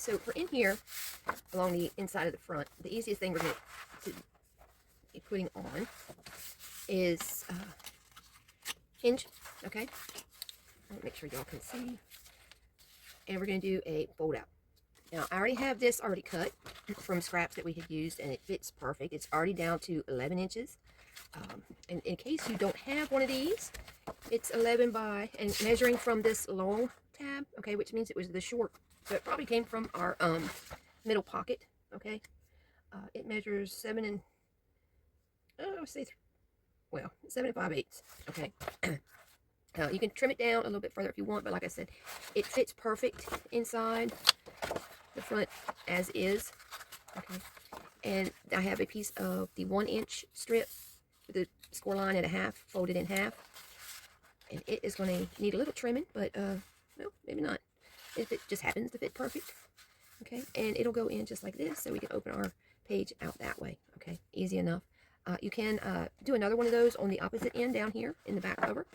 So for in here, along the inside of the front, the easiest thing we're going to be putting on is hinge, okay? I'll make sure y'all can see. And we're going to do a fold out. Now, I already have this already cut from scraps that we had used, and it fits perfect. It's already down to 11 inches. And in case you don't have one of these, it's 11 by, and measuring from this long tab, okay, which means it was the short, so it probably came from our middle pocket, okay. It measures 7 and, let's say, well, 7 5/8, okay. You can trim it down a little bit further if you want, but like I said, it fits perfect inside the front as is, okay. And I have a piece of the 1-inch strip with the score line at a half, folded in half, and it is going to need a little trimming, but well, maybe not, if it just happens to fit perfect, okay. And it'll go in just like this, so we can open our page out that way, okay. Easy enough. You can do another one of those on the opposite end down here in the back cover,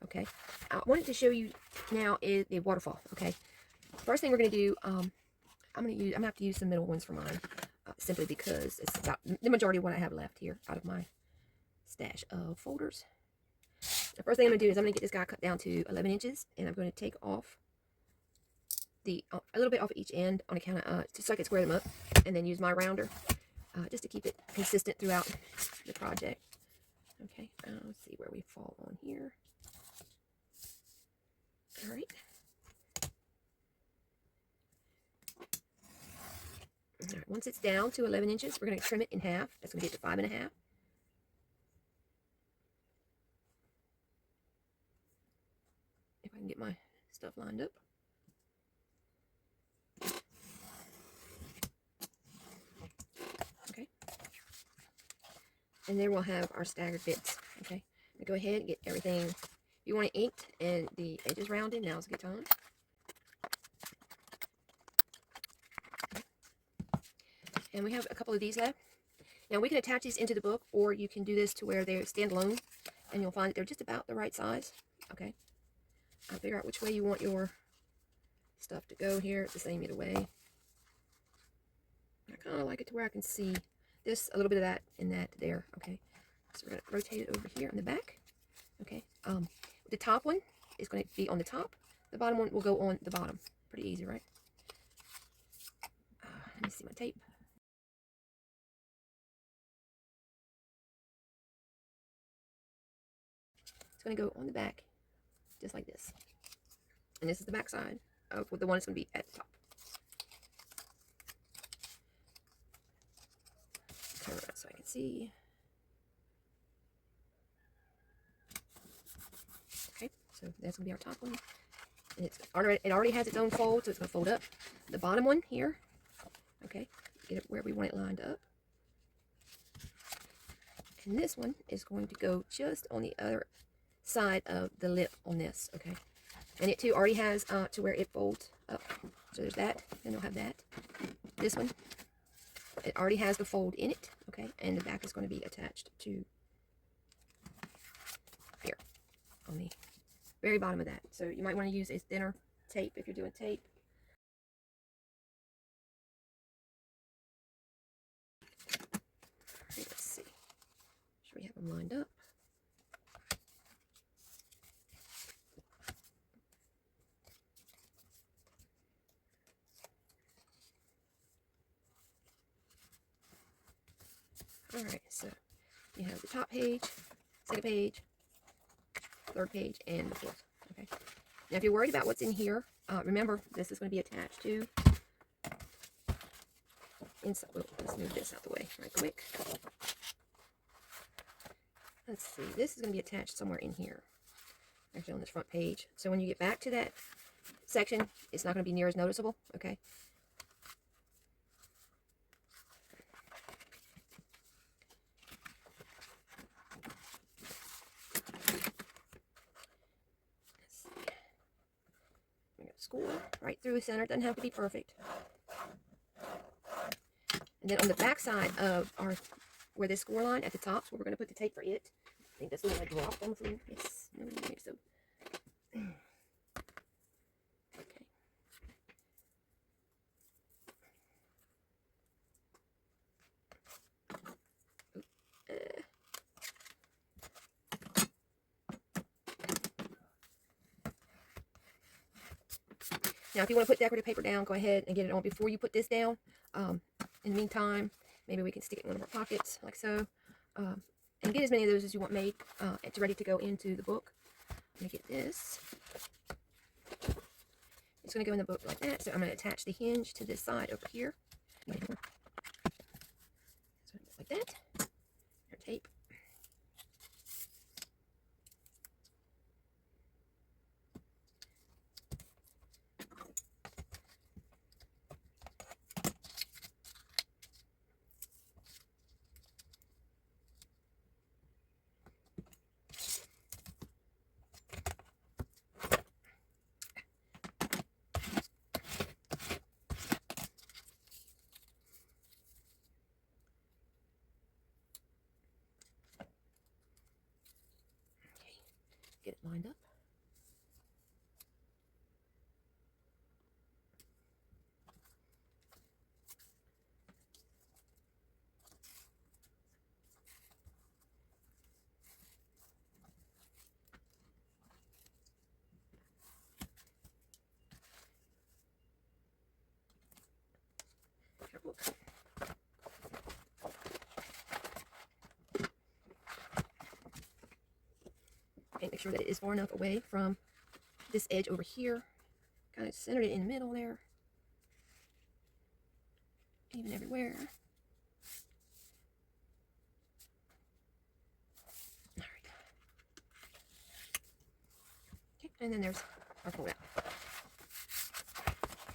okay. I wanted to show you now is the waterfall, okay. First thing we're going to do, I'm going to have to use some middle ones for mine, simply because it's about the majority of what I have left here out of my stash of folders. The first thing I'm going to do is I'm going to get this guy cut down to 11 inches, and I'm going to take off a little bit off of each end on account of, just so I can square them up, and then use my rounder, just to keep it consistent throughout the project. Okay, let's see where we fall on here. All right. All right, once it's down to 11 inches, we're going to trim it in half. That's going to get to 5 1/2. If I can get my stuff lined up. Okay. And then we'll have our staggered bits. Okay. Now go ahead and get everything. You want it inked and the edges rounded. Now's a good time. And we have a couple of these left. Now we can attach these into the book, or you can do this to where they stand alone, and you'll find that they're just about the right size. Okay. I'll figure out which way you want your stuff to go here. It's the same either way. I kind of like it to where I can see this, a little bit of that and that there. Okay. So we're going to rotate it over here on the back. Okay. The top one is going to be on the top. The bottom one will go on the bottom. Pretty easy, right? Let me see my tape. It's going to go on the back, just like this. And this is the back side of the one that's going to be at the top. Turn around so I can see. Okay, so that's going to be our top one. And it already has its own fold, so it's going to fold up. The bottom one here, okay, get it where we want it lined up. And this one is going to go just on the other side of the lip on this, okay. And it too already has to where it folds up. So there's that, and it'll have that. This one, it already has the fold in it, okay. And the back is going to be attached to here on the very bottom of that. So you might want to use a thinner tape if you're doing tape. Right, let's see. Should we have them lined up? Alright, so you have the top page, second page, third page, and the fourth. Okay. Now, if you're worried about what's in here, remember this is going to be attached to inside. Well, let's move this out the way right quick. Let's see. This is going to be attached somewhere in here, actually on this front page. So when you get back to that section, it's not going to be near as noticeable. Okay. Score right through the center. Doesn't have to be perfect. And then on the back side of our, where this score line at the top, where we're going to put the tape for it. I think that's the one I dropped on the floor. Yes, no, I think so. Okay. Now, if you want to put decorative paper down, go ahead and get it on before you put this down. In the meantime, maybe we can stick it in one of our pockets, like so. And get as many of those as you want made. It's ready to go into the book. Let me get this. It's going to go in the book like that. So I'm going to attach the hinge to this side over here. So like that. Our tape. Get it lined up. Okay, make sure that it is far enough away from this edge over here. Kind of centered it in the middle there. Even everywhere. Alright. Okay, and then there's our fold out.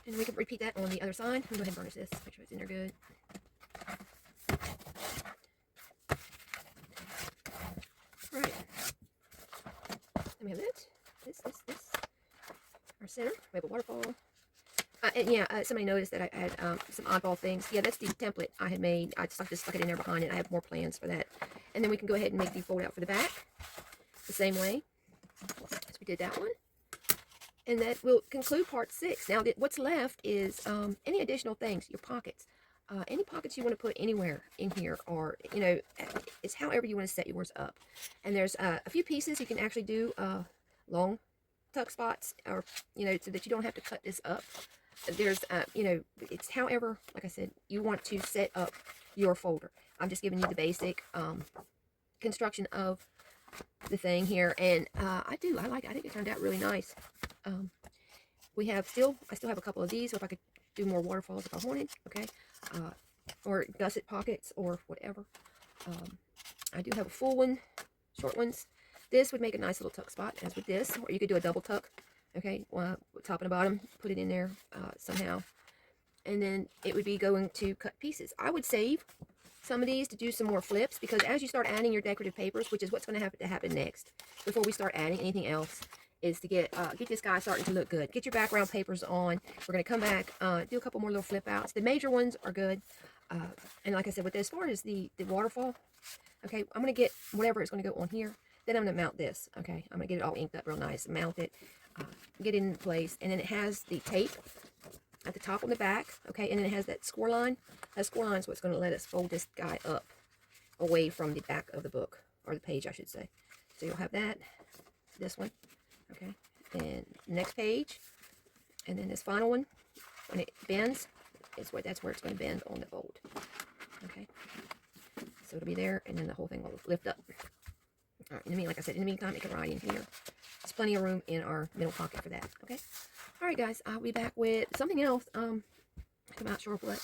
And we can repeat that on the other side. We'll go ahead and burnish this. Make sure it's in there good. Alright. Then we have that. This. Our center. We have a waterfall. And yeah, somebody noticed that I had some oddball things. Yeah, that's the template I had made. I just stuck it in there behind it. I have more plans for that. And then we can go ahead and make the fold out for the back. The same way as we did that one. And that will conclude part 6. Now, what's left is any additional things, your pockets. Any pockets you want to put anywhere in here, or, you know, it's however you want to set yours up. And there's a few pieces you can actually do long tuck spots, or, you know, so that you don't have to cut this up. There's, you know, it's however, like I said, you want to set up your folder. I'm just giving you the basic construction of the thing here, and I like it. I think it turned out really nice. I still have a couple of these, so if I could do more waterfalls if I wanted, okay, or gusset pockets or whatever. I do have a full one, short ones. This would make a nice little tuck spot, as with this, or you could do a double tuck, okay, top and bottom, put it in there somehow, and then it would be going to cut pieces. I would save some of these to do some more flips, because as you start adding your decorative papers, which is what's going to have to happen next, before we start adding anything else, is to get this guy starting to look good. Get your background papers on. We're going to come back, do a couple more little flip outs. The major ones are good. And like I said, with as far as the waterfall, okay, I'm going to get whatever is going to go on here. Then I'm going to mount this, okay? I'm going to get it all inked up real nice, mount it, get it in place. And then it has the tape at the top and the back, okay? And then it has that score line. That score line is what's going to let us fold this guy up away from the back of the book, or the page, I should say. So you'll have that, this one, okay? And next page, and then this final one, when it bends, that's where it's going to bend on the fold, okay? So it'll be there, and then the whole thing will lift up. All right, like I said, in the meantime, it can ride in here. There's plenty of room in our middle pocket for that, okay? All right, guys, I'll be back with something else. I'm not sure what.